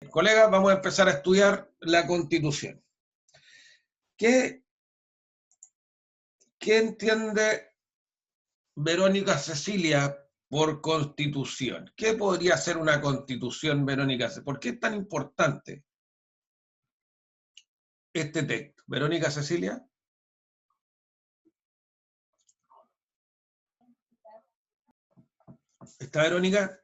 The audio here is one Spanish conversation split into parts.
Colegas, vamos a empezar a estudiar la Constitución. ¿Qué entiende Verónica Cecilia por Constitución? ¿Qué podría ser una Constitución, Verónica Cecilia? ¿Por qué es tan importante este texto? Verónica Cecilia. ¿Está Verónica?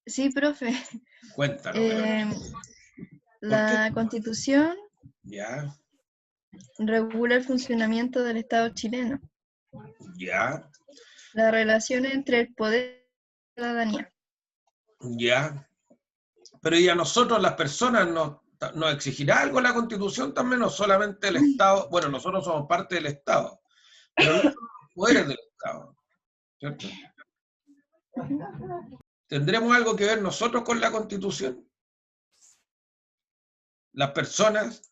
Sí, profe. Cuéntanos, Verónica. La Constitución Ya, regula el funcionamiento del Estado chileno, ya, la relación entre el poder y la ciudadanía. ya. Pero ¿y a nosotros, las personas, nos exigirá algo la Constitución también, o solamente el Estado? Bueno, nosotros somos parte del Estado, pero no somos los poderes del Estado, ¿cierto? ¿Tendremos algo que ver nosotros con la Constitución? ¿Las personas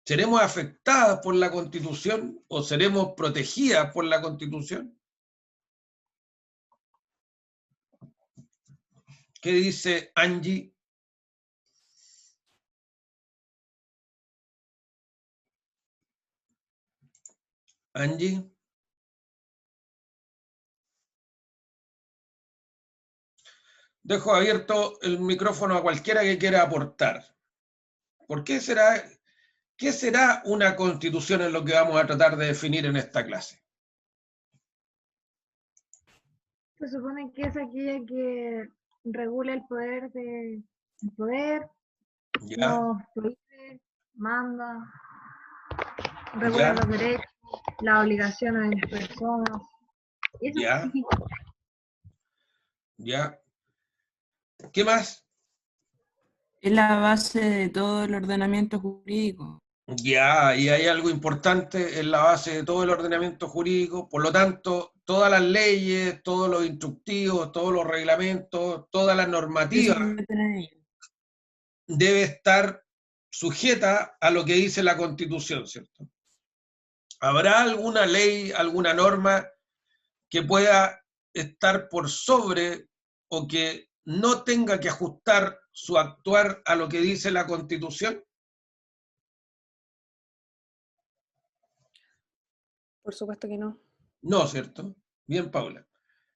seremos afectadas por la Constitución o seremos protegidas por la Constitución? ¿Qué dice Angie? Angie. Dejo abierto el micrófono a cualquiera que quiera aportar. ¿Por qué será? ¿Qué será una Constitución? Es lo que vamos a tratar de definir en esta clase. Se supone que es aquella que regula el poder ¿Ya? nos prohíbe, manda, regula los derechos, las obligaciones de las personas. Eso ¿Ya? ¿Ya? ¿Qué más? Es la base de todo el ordenamiento jurídico. Ya, y hay algo importante en la base de todo el ordenamiento jurídico, por lo tanto, todas las leyes, todos los instructivos, todos los reglamentos, toda la normativa debe estar sujeta a lo que dice la Constitución, ¿cierto? ¿Habrá alguna ley, alguna norma que pueda estar por sobre o que no tenga que ajustar su actuar a lo que dice la Constitución? Por supuesto que no. No, ¿cierto? Bien, Paula.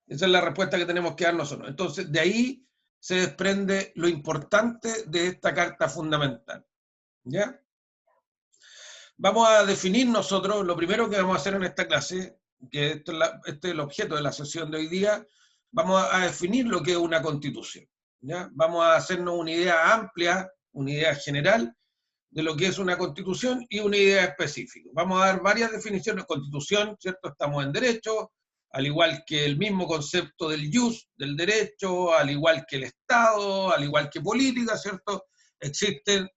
Esa es la respuesta que tenemos que dar nosotros. Entonces, de ahí se desprende lo importante de esta carta fundamental. ¿Ya? Vamos a definir nosotros, lo primero que vamos a hacer en esta clase, que este es el objeto de la sesión de hoy día, vamos a definir lo que es una constitución. ¿Ya? Vamos a hacernos una idea amplia, una idea general de lo que es una constitución y una idea específica. Vamos a dar varias definiciones. Constitución, ¿cierto? Estamos en derecho, al igual que el mismo concepto del jus, del derecho, al igual que el Estado, al igual que política, ¿cierto? Existen,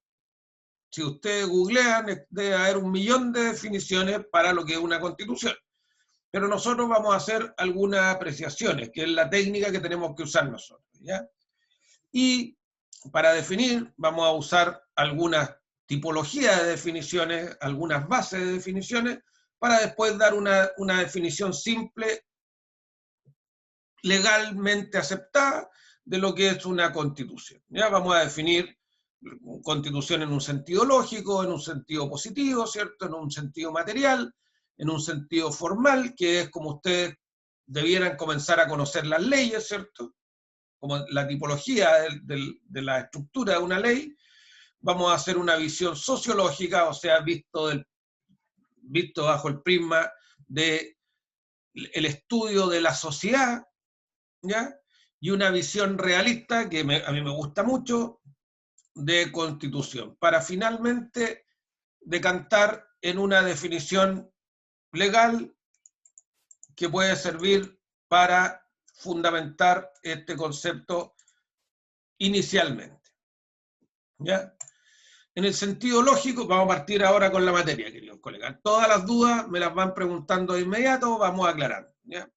si ustedes googlean, debe haber 1.000.000 de definiciones para lo que es una constitución. Pero nosotros vamos a hacer algunas apreciaciones, que es la técnica que tenemos que usar nosotros, ¿ya? Y para definir vamos a usar algunas tipologías de definiciones, algunas bases de definiciones, para después dar una definición simple, legalmente aceptada, de lo que es una constitución. ¿Ya? Vamos a definir constitución en un sentido lógico, en un sentido positivo, ¿cierto? En un sentido material, en un sentido formal, que es como ustedes debieran comenzar a conocer las leyes, ¿cierto? Como la tipología de la estructura de una ley. Vamos a hacer una visión sociológica, o sea, visto bajo el prisma del estudio de la sociedad, ¿ya? Y una visión realista, que a mí me gusta mucho, de constitución, para finalmente decantar en una definición legal que puede servir para fundamentar este concepto inicialmente. ¿Ya? En el sentido lógico, vamos a partir ahora con la materia, queridos colegas. Todas las dudas me las van preguntando de inmediato, vamos aclarando. ¿Ya?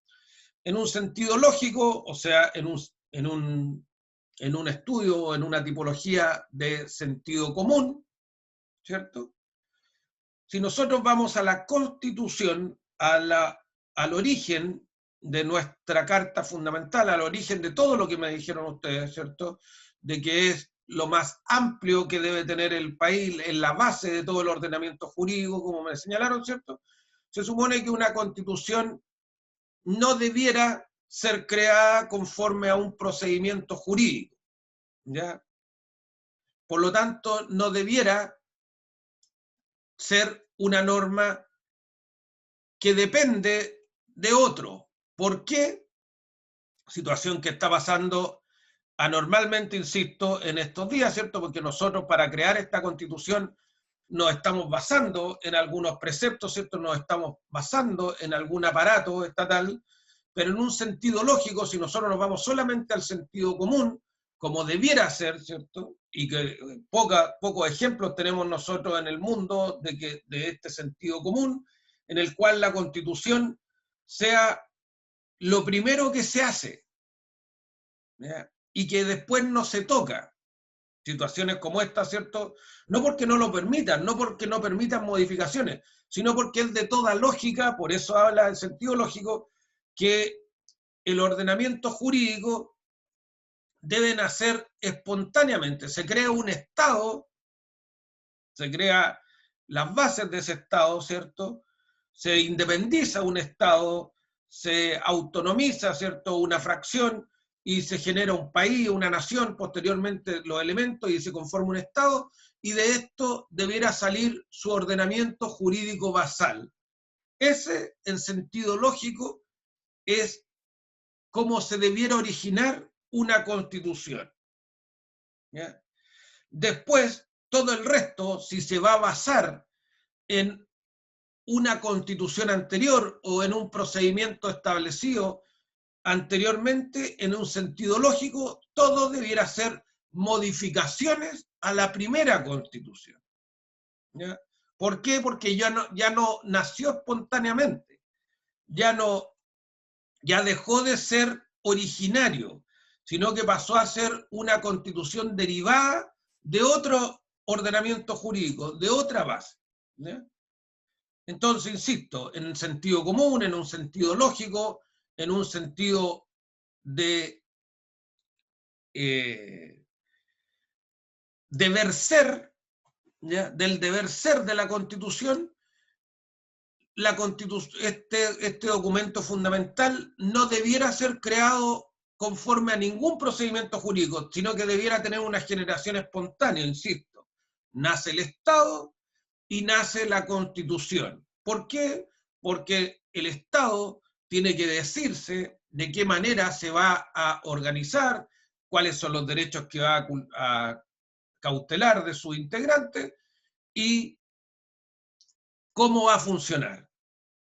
En un sentido lógico, o sea, en un estudio o en una tipología de sentido común, ¿cierto? Si nosotros vamos a la Constitución, al origen de nuestra Carta Fundamental, al origen de todo lo que me dijeron ustedes, ¿cierto? De que es lo más amplio que debe tener el país, en la base de todo el ordenamiento jurídico, como me señalaron, ¿cierto? Se supone que una constitución no debiera ser creada conforme a un procedimiento jurídico, ¿ya? Por lo tanto, no debiera ser una norma que depende de otro. ¿Por qué? Situación que está pasando anormalmente, insisto, en estos días, ¿cierto? Porque nosotros para crear esta constitución nos estamos basando en algunos preceptos, ¿cierto? Nos estamos basando en algún aparato estatal, pero en un sentido lógico, si nosotros nos vamos solamente al sentido común, como debiera ser, ¿cierto? Y que pocos ejemplos tenemos nosotros en el mundo de este sentido común, en el cual la Constitución sea lo primero que se hace, ¿ya? Y que después no se toca. Situaciones como esta, ¿cierto? No porque no lo permitan, no porque no permitan modificaciones, sino porque es de toda lógica, por eso habla del sentido lógico, que el ordenamiento jurídico debe nacer espontáneamente. Se crea un Estado, se crea las bases de ese Estado, ¿cierto? Se independiza un Estado, se autonomiza, ¿cierto?, una fracción y se genera un país, una nación, posteriormente los elementos y se conforma un Estado, y de esto debiera salir su ordenamiento jurídico basal. Ese, en sentido lógico, es cómo se debiera originar una constitución, ¿ya? Después, todo el resto, si se va a basar en una constitución anterior o en un procedimiento establecido anteriormente, en un sentido lógico, todo debiera ser modificaciones a la primera constitución, ¿ya? ¿Por qué? Porque ya no nació espontáneamente, ya dejó de ser originario, sino que pasó a ser una constitución derivada de otro ordenamiento jurídico, de otra base, ¿ya? Entonces, insisto, en un sentido común, en un sentido lógico, en un sentido de deber ser, ¿ya?, del deber ser de la Constitución, este documento fundamental no debiera ser creado conforme a ningún procedimiento jurídico, sino que debiera tener una generación espontánea, insisto. Nace el Estado y nace la Constitución. ¿Por qué? Porque el Estado tiene que decirse de qué manera se va a organizar, cuáles son los derechos que va a cautelar de sus integrantes y cómo va a funcionar.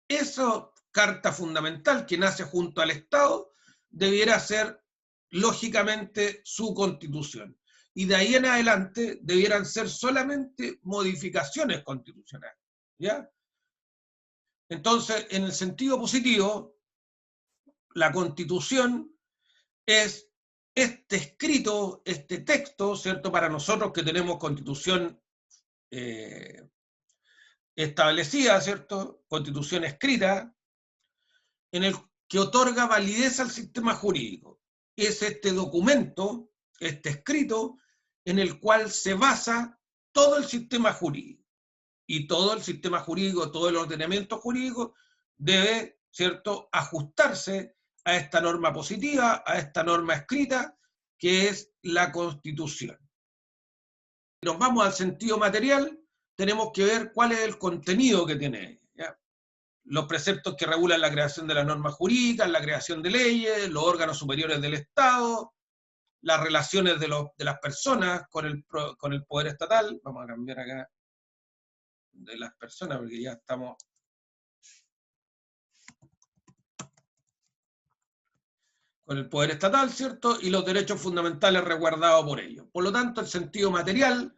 Esa carta fundamental que nace junto al Estado debiera ser, lógicamente, su constitución. Y de ahí en adelante debieran ser solamente modificaciones constitucionales, ¿ya? Entonces, en el sentido positivo, la Constitución es este escrito, este texto, ¿cierto?, para nosotros que tenemos Constitución establecida, ¿cierto?, Constitución escrita, en el que otorga validez al sistema jurídico. Es este documento, este escrito, en el cual se basa todo el sistema jurídico. Y todo el sistema jurídico, todo el ordenamiento jurídico debe, ¿cierto?, ajustarse a esta norma positiva, a esta norma escrita, que es la Constitución. Si nos vamos al sentido material, tenemos que ver cuál es el contenido que tiene, ¿ya? Los preceptos que regulan la creación de las normas jurídicas, la creación de leyes, los órganos superiores del Estado, las relaciones de las personas con el poder estatal. Vamos a cambiar acá de las personas, porque ya estamos... con el poder estatal, ¿cierto? Y los derechos fundamentales resguardados por ellos. Por lo tanto, el sentido material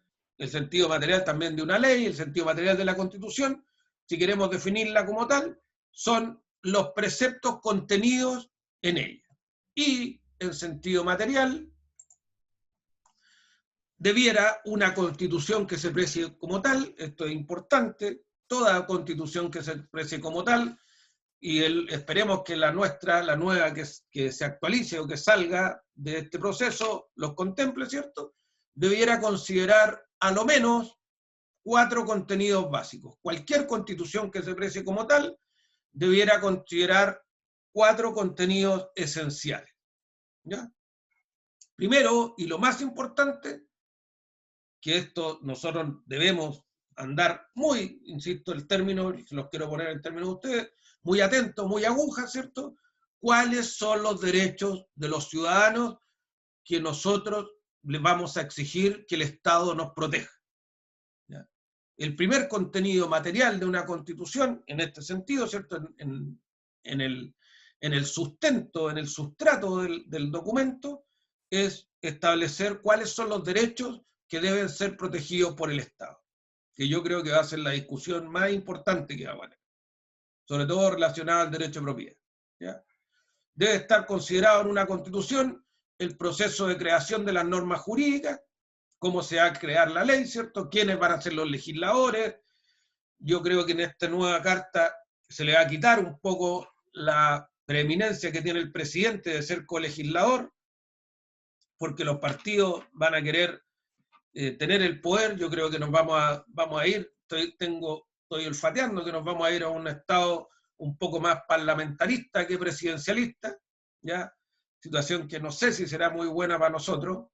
también de una ley, el sentido material de la Constitución, si queremos definirla como tal, son los preceptos contenidos en ella. Y en sentido material, debiera una Constitución que se precie como tal, esto es importante, toda Constitución que se precie como tal, y esperemos que la nueva que se actualice o que salga de este proceso, los contemple, ¿cierto? Debiera considerar a lo menos 4 contenidos básicos. Cualquier constitución que se precie como tal debiera considerar 4 contenidos esenciales. ¿Ya? Primero, y lo más importante, que esto nosotros debemos andar muy, insisto, el término, los quiero poner en términos de ustedes, muy atentos, muy agujas, ¿cierto? ¿Cuáles son los derechos de los ciudadanos que nosotros les vamos a exigir que el Estado nos proteja? ¿Ya? El primer contenido material de una constitución, en este sentido, ¿cierto? En el sustento, en el sustrato del documento, es establecer cuáles son los derechos que deben ser protegidos por el Estado, que yo creo que va a ser la discusión más importante que va a haber, sobre todo relacionada al derecho de propiedad. ¿Ya? Debe estar considerado en una constitución el proceso de creación de las normas jurídicas, cómo se va a crear la ley, ¿cierto? ¿Quiénes van a ser los legisladores? Yo creo que en esta nueva carta se le va a quitar un poco la preeminencia que tiene el presidente de ser colegislador, porque los partidos van a querer tener el poder. Yo creo que nos vamos a ir, estoy olfateando que nos vamos a ir a un estado un poco más parlamentarista que presidencialista, ¿ya? Situación que no sé si será muy buena para nosotros.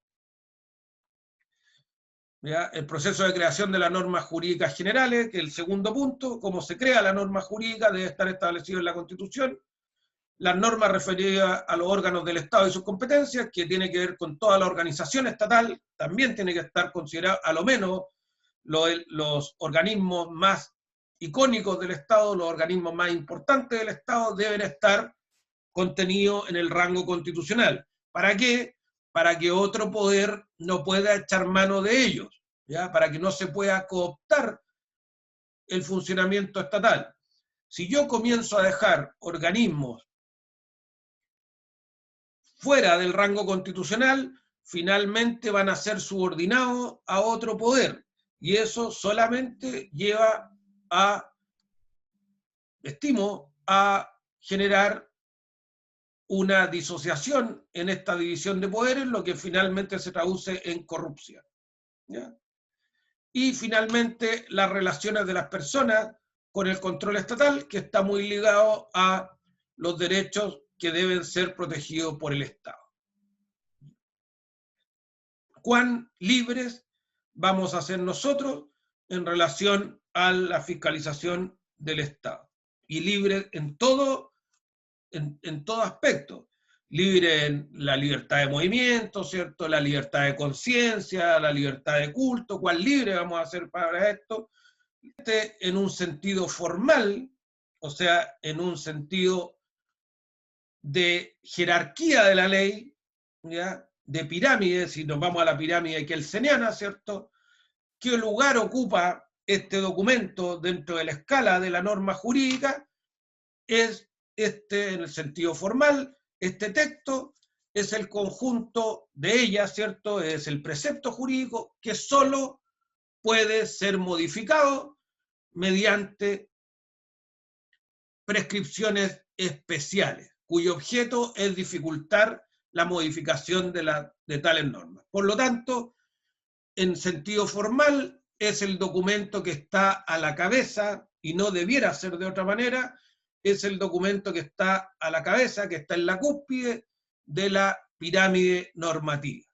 ¿Ya? El proceso de creación de las normas jurídicas generales, que es el segundo punto, cómo se crea la norma jurídica, debe estar establecido en la Constitución. Las normas referidas a los órganos del Estado y sus competencias, que tiene que ver con toda la organización estatal, también tiene que estar considerado, a lo menos, los organismos más icónicos del Estado, los organismos más importantes del Estado, deben estar contenidos en el rango constitucional. ¿Para qué? Para que otro poder no pueda echar mano de ellos, ¿ya? Para que no se pueda cooptar el funcionamiento estatal. Si yo comienzo a dejar organismos fuera del rango constitucional, finalmente van a ser subordinados a otro poder, y eso solamente lleva estimo, a generar una disociación en esta división de poderes, lo que finalmente se traduce en corrupción. ¿Ya? Y finalmente las relaciones de las personas con el control estatal, que está muy ligado a los derechos que deben ser protegidos por el Estado. ¿Cuán libres vamos a ser nosotros en relación a la fiscalización del Estado? Y libres en todo aspecto. Libre en la libertad de movimiento, ¿cierto? La libertad de conciencia, la libertad de culto. ¿Cuán libre vamos a ser para esto? En un sentido formal, o sea, en un sentido de jerarquía de la ley, ¿ya? De pirámide, si nos vamos a la pirámide kelseniana, ¿cierto? ¿Qué lugar ocupa este documento dentro de la escala de la norma jurídica? Es en el sentido formal, este texto es el conjunto de ellas, ¿cierto? Es el precepto jurídico que solo puede ser modificado mediante prescripciones especiales, cuyo objeto es dificultar la modificación de tales normas. Por lo tanto, en sentido formal, es el documento que está a la cabeza, y no debiera ser de otra manera, es el documento que está a la cabeza, que está en la cúspide de la pirámide normativa.